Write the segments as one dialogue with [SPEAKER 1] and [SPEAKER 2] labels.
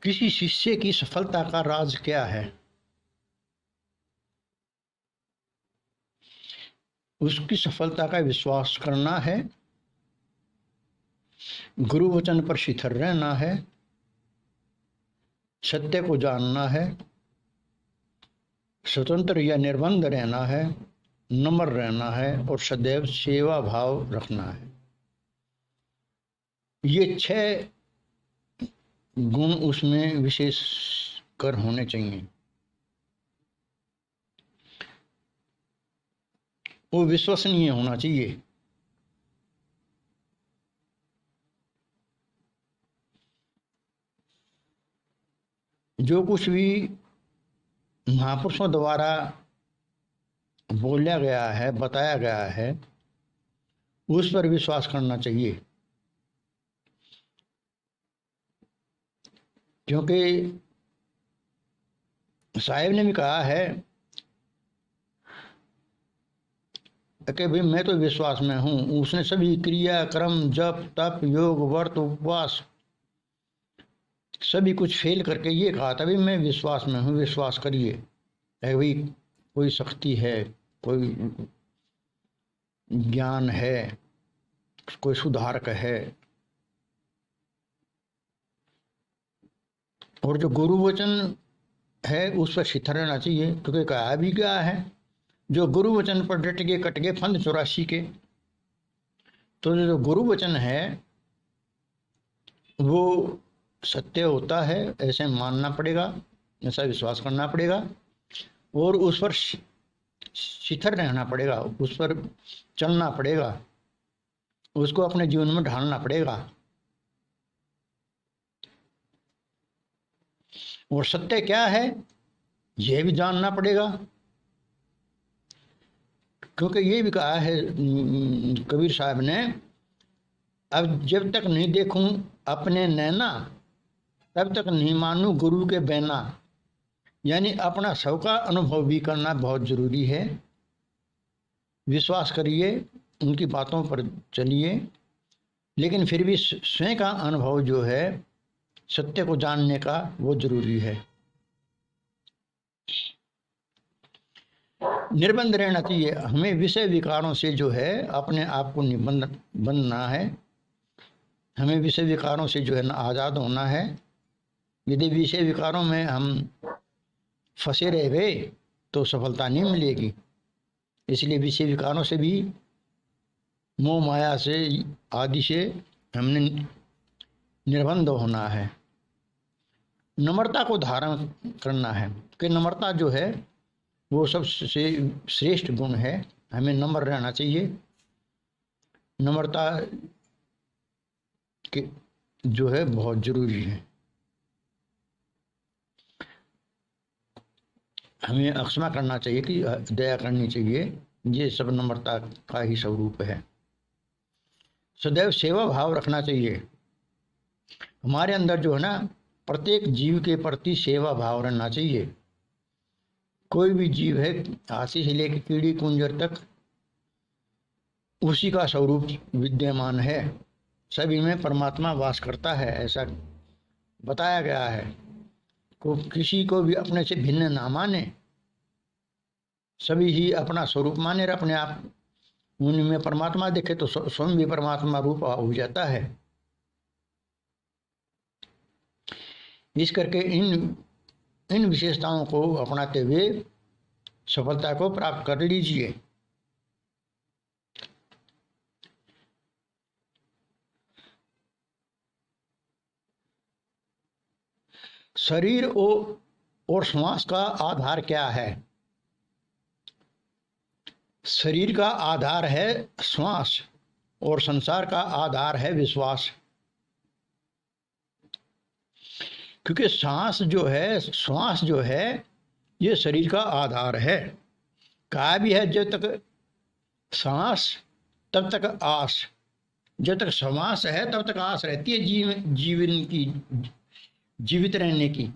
[SPEAKER 1] किसी शिष्य की सफलता का राज क्या है? उसकी सफलता का विश्वास करना है, गुरु वचन पर शिथिल रहना है, सत्य को जानना है, स्वतंत्र या निर्बंध रहना है, नम्र रहना है और सदैव सेवा भाव रखना है। ये 6 गुण उसमें विशेष कर होने चाहिए। वो विश्वसनीय होना चाहिए। जो कुछ भी महापुरुषों द्वारा बोला गया है, बताया गया है, उस पर विश्वास करना चाहिए। क्योंकि साहिब ने भी कहा है कि भाई मैं तो विश्वास में हूं। उसने सभी क्रिया, क्रम, जप, तप, योग, व्रत, उपवास सभी कुछ फेल करके ये कहा था, भाई मैं विश्वास में हूं, विश्वास करिए। भाई कोई शक्ति है, कोई ज्ञान है, कोई सुधारक है। और जो गुरु वचन है उस पर शिथिल रहना चाहिए। क्योंकि कहा भी क्या है, जो गुरु वचन पर डट गए कट गए फंद 84 के। तो जो गुरु वचन है वो सत्य होता है, ऐसे मानना पड़ेगा, ऐसा विश्वास करना पड़ेगा और उस पर शिथिल रहना पड़ेगा, उस पर चलना पड़ेगा, उसको अपने जीवन में ढालना पड़ेगा। और सत्य क्या है यह भी जानना पड़ेगा। क्योंकि ये भी कहा है कबीर साहब ने, अब जब तक नहीं देखूं अपने नैना तब तक नहीं मानूं गुरु के बैना। यानी अपना सबका अनुभव भी करना बहुत जरूरी है। विश्वास करिए, उनकी बातों पर चलिए, लेकिन फिर भी स्वयं का अनुभव जो है सत्य को जानने का वो जरूरी है। निर्बंध रहना चाहिए। हमें विषय विकारों से जो है अपने आप को निबंध बनना है। हमें विषय विकारों से जो है ना आज़ाद होना है। यदि विषय विकारों में हम फंसे रह गए तो सफलता नहीं मिलेगी। इसलिए विषय विकारों से भी, मोह माया से आदि से हमने निर्बंध होना है। नम्रता को धारण करना है कि नम्रता जो है वो सबसे श्रेष्ठ गुण है। हमें नम्र रहना चाहिए। नम्रता के जो है बहुत जरूरी है। हमें अक्षमा करना चाहिए कि दया करनी चाहिए। ये सब नम्रता का ही स्वरूप है। सदैव सेवा भाव रखना चाहिए। हमारे अंदर जो है ना प्रत्येक जीव के प्रति सेवा भाव रहना चाहिए। कोई भी जीव है, हाथी से लेकर कीड़ी कुंजर तक, उसी का स्वरूप विद्यमान है। सभी में परमात्मा वास करता है, ऐसा बताया गया है। को किसी को भी अपने से भिन्न ना माने, सभी ही अपना स्वरूप माने और अपने आप उनमें परमात्मा देखे तो स्वयं भी परमात्मा रूप हो जाता है। इस करके इन विशेषताओं को अपनाते हुए सफलता को प्राप्त कर लीजिए। शरीर और श्वास का आधार क्या है? शरीर का आधार है श्वास और संसार का आधार है विश्वास। क्योंकि श्वास जो है ये शरीर का आधार है। कहा भी है जब तक सांस तब तक आस, जब तक श्वास है तब तक आस रहती है जीवन की, जीवित रहने की।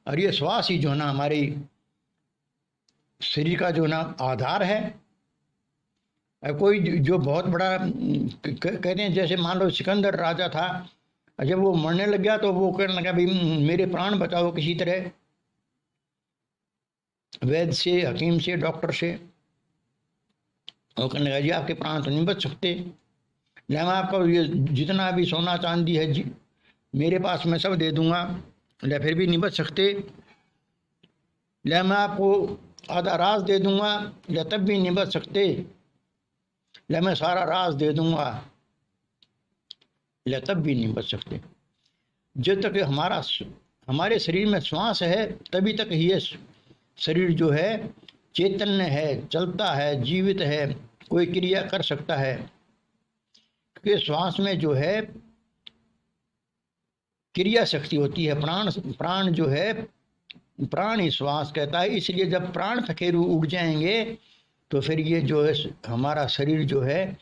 [SPEAKER 1] और ये श्वास ही जो ना हमारी शरीर का जो ना आधार है। कोई जो बहुत बड़ा कहते हैं, जैसे मान लो सिकंदर राजा था, और जब वो मरने लग गया तो वो कहने लगा भाई मेरे प्राण बचाओ किसी तरह, वैद्य से, हकीम से, डॉक्टर से। वो कहने लगा जी आपके प्राण तो नहीं बच सकते, मैं आपको ये जितना भी सोना चांदी है जी मेरे पास मैं सब दे दूंगा, ले फिर भी नहीं बच सकते। ले मैं आपको आधा राज दे दूंगा, ले तब भी नहीं बच सकते। ले मैं सारा राज दे दूंगा, ले तब भी नहीं बच सकते। जब तक हमारे शरीर में श्वास है तभी तक ये शरीर जो है चैतन्य है, चलता है, जीवित है, कोई क्रिया कर सकता है। क्योंकि श्वास में जो है क्रिया शक्ति होती है, प्राण जो है प्राण ही श्वास कहता है। इसलिए जब प्राण फकेरू उड़ जाएंगे तो फिर ये जो है हमारा शरीर जो है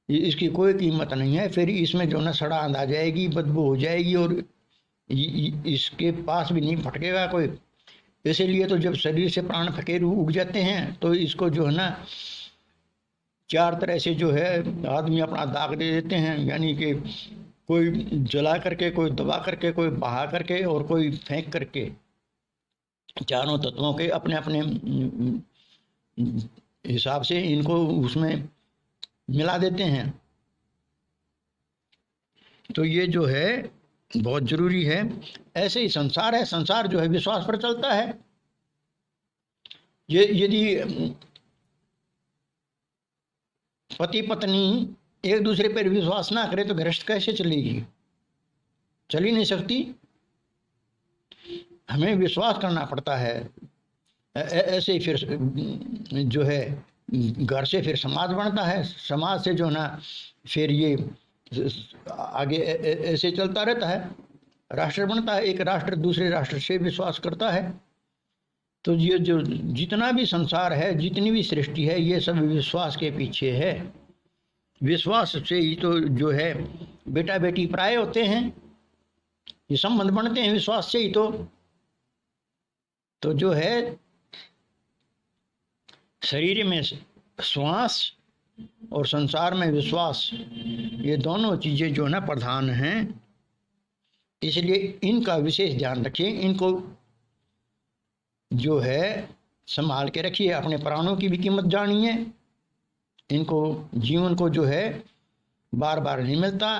[SPEAKER 1] इसकी कोई कीमत नहीं है। फिर इसमें जो ना सड़ांध आ जाएगी, बदबू हो जाएगी और इसके पास भी नहीं फटकेगा कोई। इसीलिए तो जब शरीर से प्राण फकेरू उड़ जाते हैं तो इसको जो है ना चार तरह से जो है आदमी अपना दाग दे देते हैं, यानी कि कोई जला करके, कोई दबा करके, कोई बहा करके और कोई फेंक करके। चारों तत्वों के अपने अपने हिसाब से इनको उसमें मिला देते हैं। तो ये जो है बहुत जरूरी है। ऐसे ही संसार है, संसार जो है विश्वास पर चलता है। ये यदि पति पत्नी एक दूसरे पर विश्वास ना करे तो गृहस्थ कैसे चलेगी? चल ही नहीं सकती। हमें विश्वास करना पड़ता है। ऐसे ही फिर जो है घर से फिर समाज बनता है, समाज से जो ना फिर ये आगे ऐसे चलता रहता है, राष्ट्र बनता है। एक राष्ट्र दूसरे राष्ट्र से विश्वास करता है। तो ये जो जितना भी संसार है, जितनी भी सृष्टि है, ये सब विश्वास के पीछे है। विश्वास से ही तो जो है बेटा बेटी प्राय होते हैं, ये संबंध बनते हैं विश्वास से ही। तो जो है शरीर में श्वास और संसार में विश्वास, ये दोनों चीजें जो है ना प्रधान हैं। इसलिए इनका विशेष ध्यान रखिए, इनको जो है संभाल के रखिए। अपने प्राणों की भी कीमत जानिए। इनको जीवन को जो है बार बार नहीं मिलता।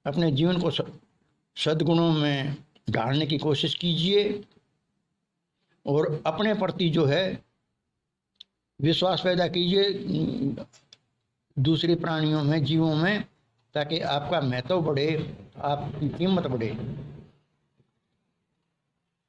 [SPEAKER 1] अपने जीवन को सद्गुणों में ढालने की कोशिश कीजिए और अपने प्रति जो है विश्वास पैदा कीजिए दूसरे प्राणियों में, जीवों में, ताकि आपका महत्व बढ़े, आपकी कीमत बढ़े।